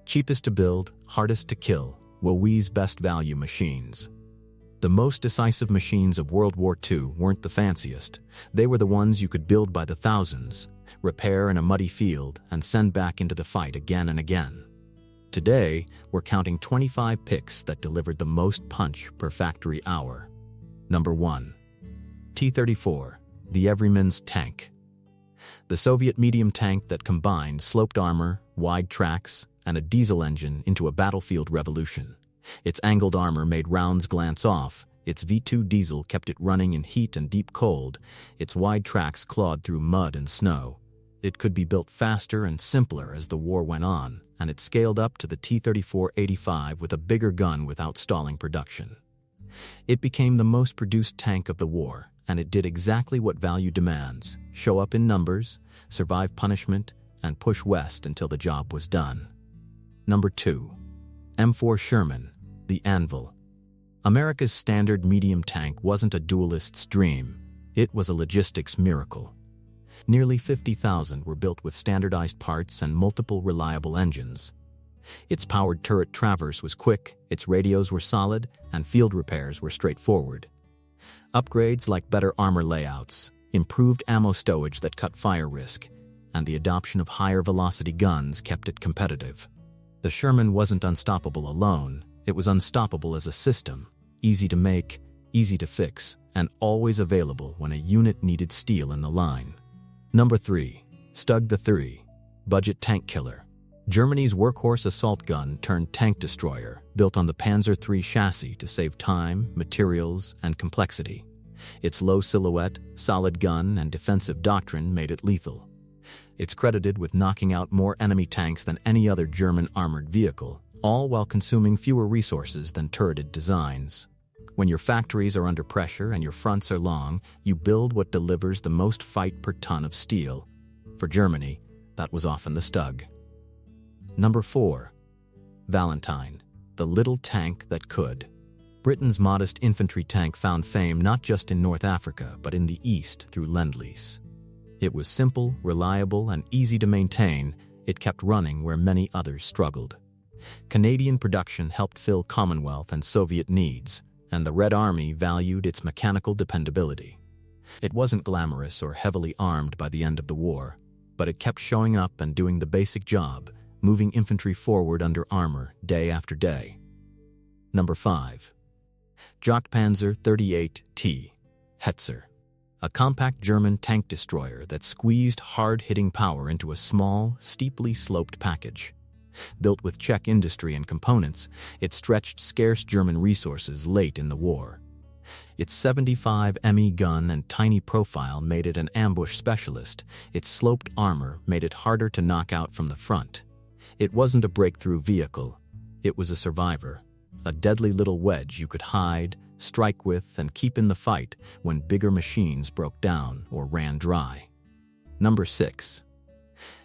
Cheapest to build, hardest to kill, WWII's best value machines. The most decisive machines of World War II weren't the fanciest. They were the ones you could build by the thousands, repair in a muddy field, and send back into the fight again and again. Today, we're counting 25 picks that delivered the most punch per factory hour. Number 1. T-34, the everyman's tank. The Soviet medium tank that combined sloped armor, wide tracks, and a diesel engine into a battlefield revolution. Its angled armor made rounds glance off, its V2 diesel kept it running in heat and deep cold, its wide tracks clawed through mud and snow. It could be built faster and simpler as the war went on, and it scaled up to the T-34-85 with a bigger gun without stalling production. It became the most produced tank of the war, and it did exactly what value demands: show up in numbers, survive punishment, and push west until the job was done. Number 2. M4 Sherman, the Anvil. America's standard medium tank wasn't a duelist's dream. It was a logistics miracle. Nearly 50,000 were built with standardized parts and multiple reliable engines. Its powered turret traverse was quick, its radios were solid, and field repairs were straightforward. Upgrades like better armor layouts, improved ammo stowage that cut fire risk, and the adoption of higher velocity guns kept it competitive. The Sherman wasn't unstoppable alone, it was unstoppable as a system, easy to make, easy to fix, and always available when a unit needed steel in the line. Number 3. Stug the 3, budget tank killer. Germany's workhorse assault gun turned tank destroyer, built on the Panzer III chassis to save time, materials, and complexity. Its low silhouette, solid gun, and defensive doctrine made it lethal. It's credited with knocking out more enemy tanks than any other German armored vehicle, all while consuming fewer resources than turreted designs. When your factories are under pressure and your fronts are long, you build what delivers the most fight per ton of steel. For Germany, that was often the Stug. Number 4. Valentine, the little tank that could. Britain's modest infantry tank found fame not just in North Africa, but in the East through Lend-Lease. It was simple, reliable, and easy to maintain. It kept running where many others struggled. Canadian production helped fill Commonwealth and Soviet needs, and the Red Army valued its mechanical dependability. It wasn't glamorous or heavily armed by the end of the war, but it kept showing up and doing the basic job, moving infantry forward under armor day after day. Number 5. Jagdpanzer 38T, Hetzer. A compact German tank destroyer that squeezed hard-hitting power into a small, steeply sloped package. Built with Czech industry and components, it stretched scarce German resources late in the war. Its 75 ME gun and tiny profile made it an ambush specialist. Its sloped armor made it harder to knock out from the front. It wasn't a breakthrough vehicle. It was a survivor, a deadly little wedge you could hide, strike with, and keep in the fight when bigger machines broke down or ran dry. Number 6.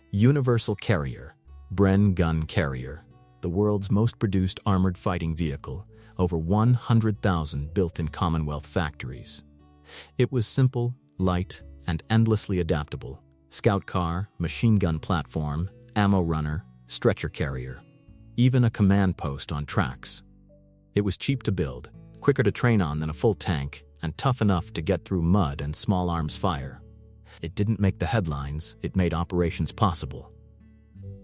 Universal Carrier, Bren Gun Carrier, the world's most produced armored fighting vehicle, over 100,000 built in Commonwealth factories. It was simple, light, and endlessly adaptable. Scout car, machine gun platform, ammo runner, stretcher carrier, even a command post on tracks. It was cheap to build, quicker to train on than a full tank, and tough enough to get through mud and small arms fire. It didn't make the headlines, it made operations possible.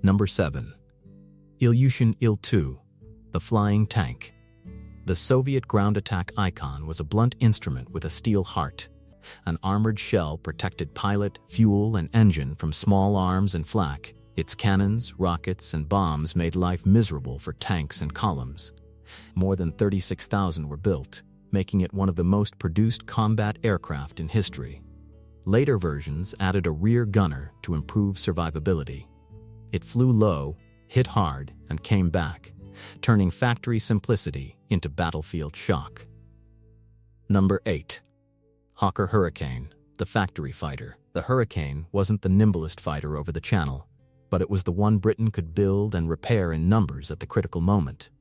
Number 7. Ilyushin Il-2, the flying tank. The Soviet ground attack icon was a blunt instrument with a steel heart. An armored shell protected pilot, fuel, and engine from small arms and flak. Its cannons, rockets, and bombs made life miserable for tanks and columns. More than 36,000 were built, making it one of the most produced combat aircraft in history. Later versions added a rear gunner to improve survivability. It flew low, hit hard, and came back, turning factory simplicity into battlefield shock. Number 8. Hawker Hurricane, the factory fighter. The Hurricane wasn't the nimblest fighter over the channel, but it was the one Britain could build and repair in numbers at the critical moment.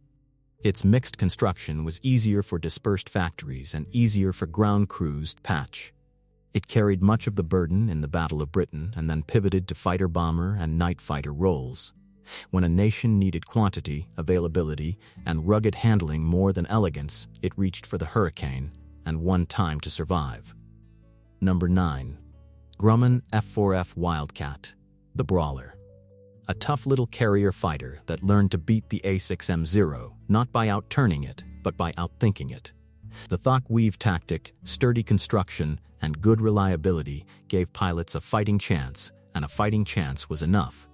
Its mixed construction was easier for dispersed factories and easier for ground crews to patch. It carried much of the burden in the Battle of Britain and then pivoted to fighter-bomber and night fighter roles. When a nation needed quantity, availability, and rugged handling more than elegance, it reached for the Hurricane and won time to survive. Number 9. Grumman F4F Wildcat, the Brawler. A tough little carrier fighter that learned to beat the A6M0 not by outturning it, but by outthinking it. The Thok-weave tactic, sturdy construction, and good reliability gave pilots a fighting chance, and a fighting chance was enough.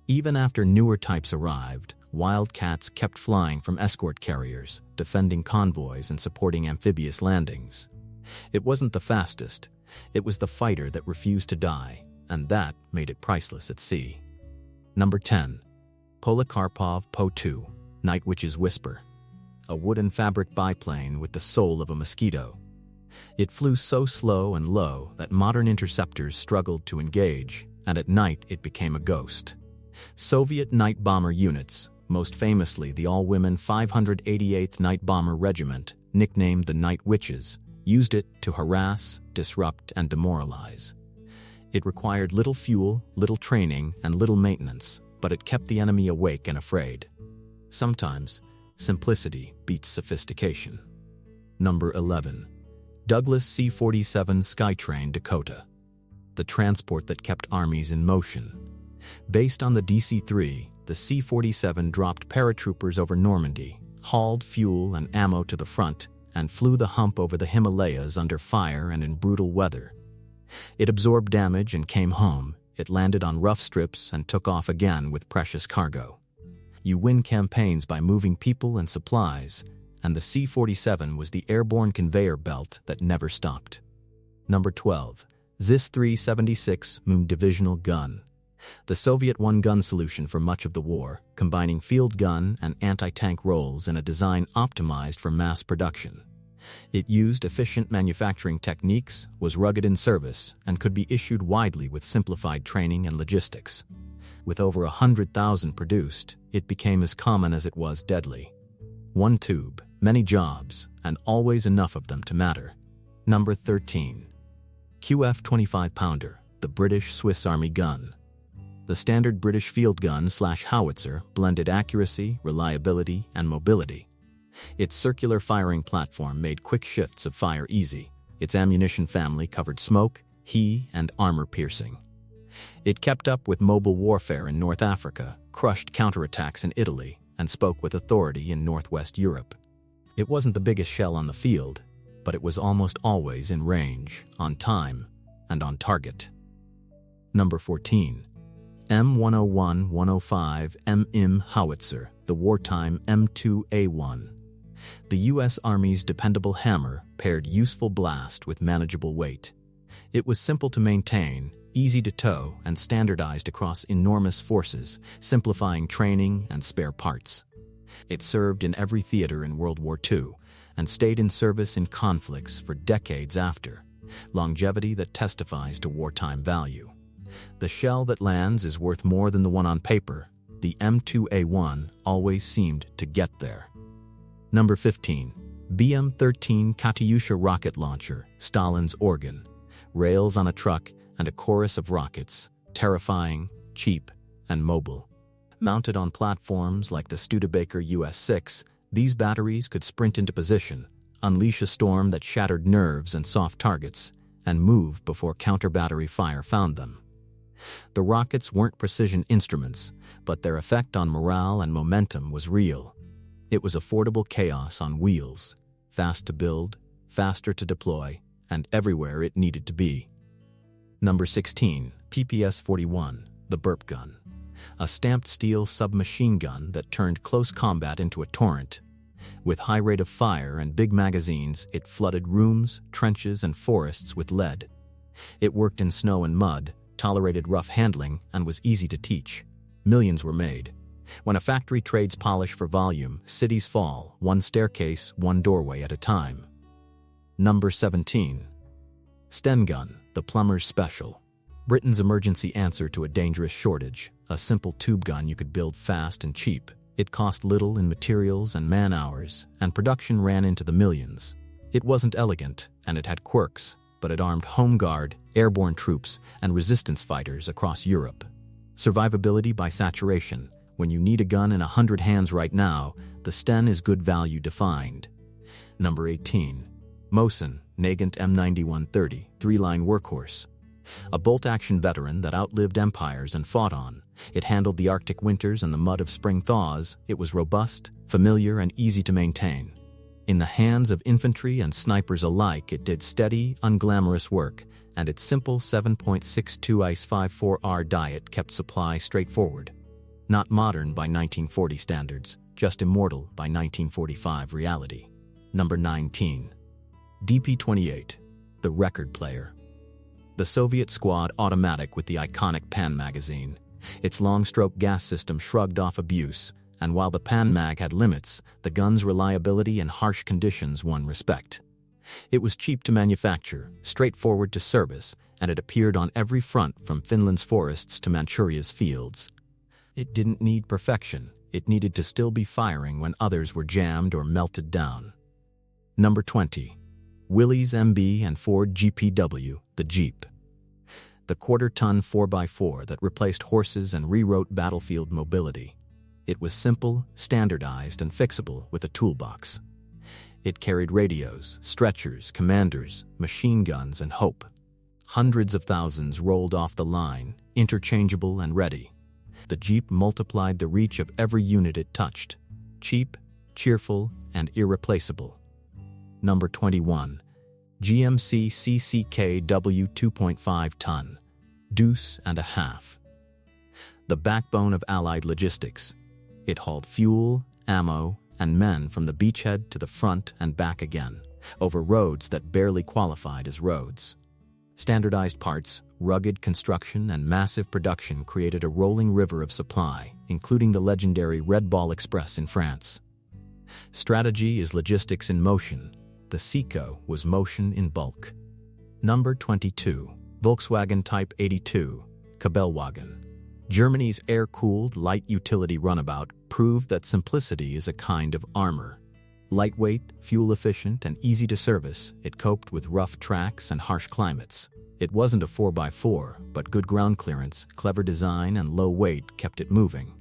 Even after newer types arrived, Wildcats kept flying from escort carriers, defending convoys and supporting amphibious landings. It wasn't the fastest, it was the fighter that refused to die, and that made it priceless at sea. Number 10. Polikarpov Po-2, Night Witch's Whisper. A wooden fabric biplane with the soul of a mosquito. It flew so slow and low that modern interceptors struggled to engage, and at night it became a ghost. Soviet night bomber units, most famously the all-women 588th Night Bomber Regiment, nicknamed the Night Witches, used it to harass, disrupt, and demoralize. It required little fuel, little training, and little maintenance, but it kept the enemy awake and afraid. Sometimes, simplicity beats sophistication. Number 11. Douglas C-47 Skytrain Dakota. The transport that kept armies in motion. Based on the DC-3, the C-47 dropped paratroopers over Normandy, hauled fuel and ammo to the front, and flew the hump over the Himalayas under fire and in brutal weather. It absorbed damage and came home. It landed on rough strips and took off again with precious cargo. You win campaigns by moving people and supplies, and the C-47 was the airborne conveyor belt that never stopped. Number 12. ZIS-376 MUM Divisional Gun. The Soviet one-gun solution for much of the war, combining field gun and anti-tank roles in a design optimized for mass production. It used efficient manufacturing techniques, was rugged in service, and could be issued widely with simplified training and logistics. With over 100,000 produced, it became as common as it was deadly. One tube, many jobs, and always enough of them to matter. Number 13. QF 25-pounder, the British Swiss Army gun. The standard British field gun/howitzer blended accuracy, reliability, and mobility. Its circular firing platform made quick shifts of fire easy. Its ammunition family covered smoke, heat, and armor piercing. It kept up with mobile warfare in North Africa, crushed counterattacks in Italy, and spoke with authority in Northwest Europe. It wasn't the biggest shell on the field, but it was almost always in range, on time, and on target. Number 14. M101-105 MM Howitzer, the wartime M2A1. The U.S. Army's dependable hammer paired useful blast with manageable weight. It was simple to maintain, easy to tow, and standardized across enormous forces, simplifying training and spare parts. It served in every theater in World War II and stayed in service in conflicts for decades after, longevity that testifies to wartime value. The shell that lands is worth more than the one on paper. The M2A1 always seemed to get there. Number 15. BM-13 Katyusha rocket launcher, Stalin's organ. Rails on a truck and a chorus of rockets, terrifying, cheap, and mobile. Mounted on platforms like the Studebaker US-6, these batteries could sprint into position, unleash a storm that shattered nerves and soft targets, and move before counter-battery fire found them. The rockets weren't precision instruments, but their effect on morale and momentum was real. It was affordable chaos on wheels, fast to build, faster to deploy, and everywhere it needed to be. Number 16. PPS-41, the burp gun. A stamped steel submachine gun that turned close combat into a torrent. With high rate of fire and big magazines, it flooded rooms, trenches, and forests with lead. It worked in snow and mud, tolerated rough handling, and was easy to teach. Millions were made. When a factory trades polish for volume, cities fall, one staircase, one doorway at a time. Number 17. Sten gun, the plumber's special. Britain's emergency answer to a dangerous shortage, a simple tube gun you could build fast and cheap. It cost little in materials and man-hours, and production ran into the millions. It wasn't elegant, and it had quirks, but it armed Home Guard, airborne troops, and resistance fighters across Europe. Survivability by saturation, When you need a gun in 100 hands right now, the Sten is good value defined. Number 18. Mosin Nagant M9130 3-line workhorse. A bolt-action veteran that outlived empires and fought on. It handled the Arctic winters and the mud of spring thaws. It was robust, familiar, and easy to maintain. In the hands of infantry and snipers alike, it did steady, unglamorous work, and its simple 7.62 ICE 54R diet kept supply straightforward. Not modern by 1940 standards, just immortal by 1945 reality. Number 19. DP-28, the record player. The Soviet squad automatic with the iconic Pan magazine. Its long-stroke gas system shrugged off abuse, and while the Pan mag had limits, the gun's reliability and harsh conditions won respect. It was cheap to manufacture, straightforward to service, and it appeared on every front from Finland's forests to Manchuria's fields. It didn't need perfection. It needed to still be firing when others were jammed or melted down. Number 20. Willys MB and Ford GPW, the Jeep. The quarter-ton 4x4 that replaced horses and rewrote battlefield mobility. It was simple, standardized, and fixable with a toolbox. It carried radios, stretchers, commanders, machine guns, and hope. Hundreds of thousands rolled off the line, interchangeable and ready. The Jeep multiplied the reach of every unit it touched. Cheap, cheerful, and irreplaceable. Number 21. GMC CCKW 2.5 ton. Deuce and a half. The backbone of Allied logistics. It hauled fuel, ammo, and men from the beachhead to the front and back again, over roads that barely qualified as roads. Standardized parts, rugged construction, and massive production created a rolling river of supply, including the legendary Red Ball Express in France. Strategy is logistics in motion. The Seco was motion in bulk. Number 22. Volkswagen Type 82, Kabelwagen. Germany's air-cooled, light utility runabout proved that simplicity is a kind of armor. Lightweight, fuel-efficient, and easy to service, it coped with rough tracks and harsh climates. It wasn't a 4x4, but good ground clearance, clever design, and low weight kept it moving.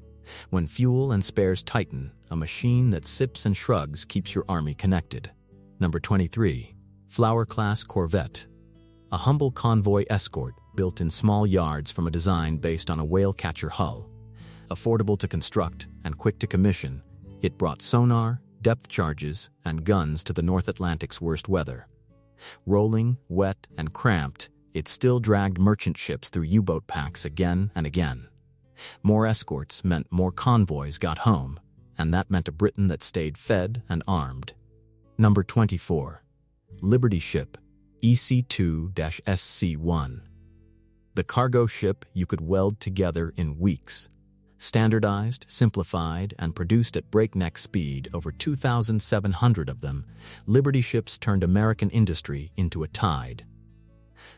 When fuel and spares tighten, a machine that sips and shrugs keeps your army connected. Number 23. Flower-class Corvette. A humble convoy escort built in small yards from a design based on a whale-catcher hull. Affordable to construct and quick to commission, it brought sonar, depth charges, and guns to the North Atlantic's worst weather. Rolling, wet, and cramped, it still dragged merchant ships through U-boat packs again and again. More escorts meant more convoys got home, and that meant a Britain that stayed fed and armed. Number 24. Liberty Ship, EC2-SC1. The cargo ship you could weld together in weeks. Standardized, simplified, and produced at breakneck speed, over 2,700 of them, Liberty ships turned American industry into a tide.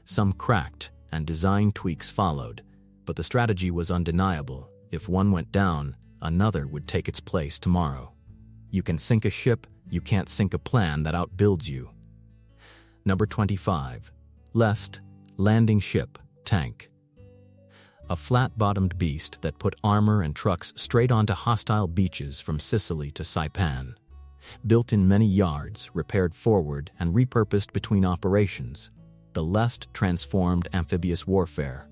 Some cracked, and design tweaks followed, but the strategy was undeniable. If one went down, another would take its place tomorrow. You can sink a ship, you can't sink a plan that outbuilds you. Number 25. Lest, landing ship, tank. A flat-bottomed beast that put armor and trucks straight onto hostile beaches from Sicily to Saipan. Built in many yards, repaired forward, and repurposed between operations, the Lest transformed amphibious warfare.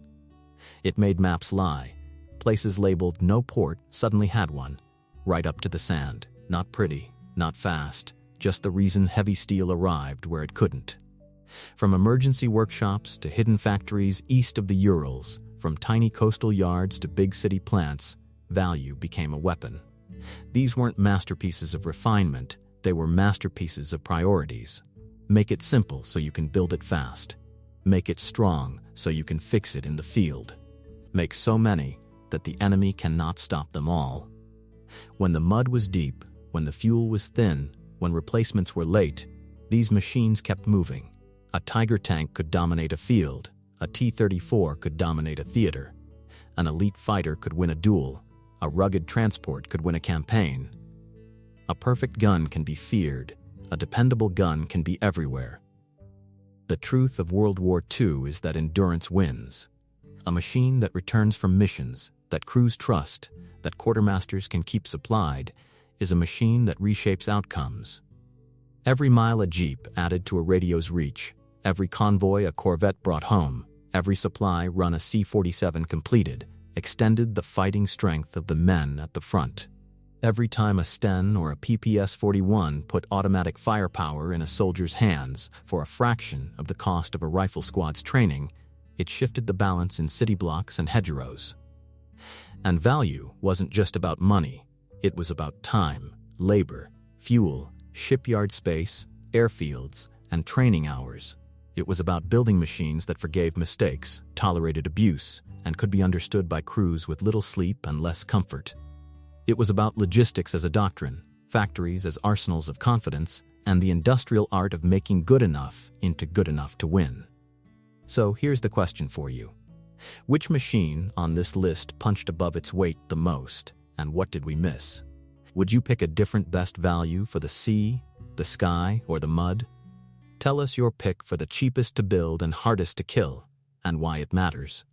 It made maps lie. Places labeled no port suddenly had one, right up to the sand. Not pretty, not fast, just the reason heavy steel arrived where it couldn't. From emergency workshops to hidden factories east of the Urals, from tiny coastal yards to big city plants, value became a weapon. These weren't masterpieces of refinement, they were masterpieces of priorities. Make it simple so you can build it fast. Make it strong so you can fix it in the field. Make so many that the enemy cannot stop them all. When the mud was deep, when the fuel was thin, when replacements were late, these machines kept moving. A Tiger tank could dominate a field. A T-34 could dominate a theater. An elite fighter could win a duel. A rugged transport could win a campaign. A perfect gun can be feared. A dependable gun can be everywhere. The truth of World War II is that endurance wins. A machine that returns from missions, that crews trust, that quartermasters can keep supplied, is a machine that reshapes outcomes. Every mile a jeep added to a radio's reach, every convoy a Corvette brought home, every supply run a C-47 completed, extended the fighting strength of the men at the front. Every time a Sten or a PPS-41 put automatic firepower in a soldier's hands for a fraction of the cost of a rifle squad's training, it shifted the balance in city blocks and hedgerows. And value wasn't just about money. It was about time, labor, fuel, shipyard space, airfields, and training hours. It was about building machines that forgave mistakes, tolerated abuse, and could be understood by crews with little sleep and less comfort. It was about logistics as a doctrine, factories as arsenals of confidence, and the industrial art of making good enough into good enough to win. So here's the question for you. Which machine on this list punched above its weight the most, and what did we miss? Would you pick a different best value for the sea, the sky, or the mud? Tell us your pick for the cheapest to build and hardest to kill, and why it matters.